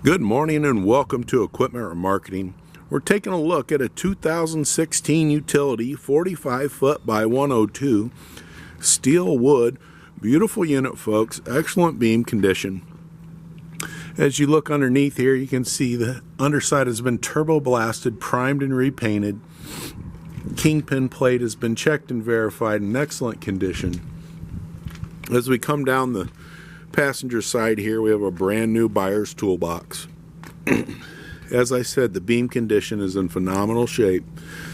Good morning and welcome to Equipment Remarketing. We're taking a look at a 2016 utility 45 foot by 102 steel wood. Beautiful unit, folks. Excellent beam condition. As you look underneath here, you can see the underside has been turbo blasted, primed and repainted. Kingpin plate has been checked and verified in excellent condition. As we come down the passenger side here, we have a brand new buyer's toolbox. As I said, the beam condition is in phenomenal shape.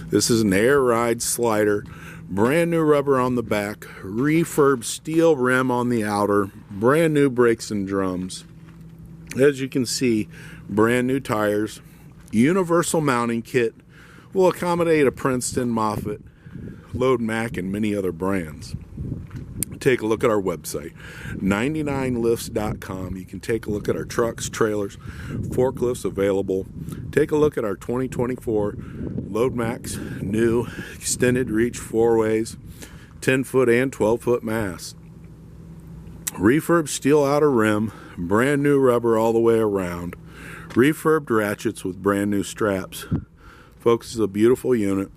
This is an air ride slider, brand new rubber on the back, refurb steel rim on the outer, brand new brakes and drums. As you can see, brand new tires, universal mounting kit, will accommodate a Princeton, Moffett, Load Mac, and many other brands. Take a look at our website, 99lifts.com. You can take a look at our trucks, trailers, forklifts available. Take a look at our 2024 Load Max, new extended reach 4-ways, 10-foot and 12-foot mast. Refurb steel outer rim, brand new rubber all the way around. Refurbed ratchets with brand new straps. Folks, this is a beautiful unit.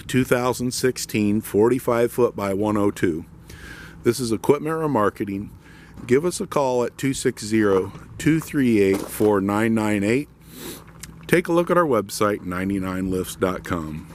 2016 45 foot by 102. This is Equipment Remarketing. Give us a call at 260-238-4998. Take a look at our website, 99lifts.com.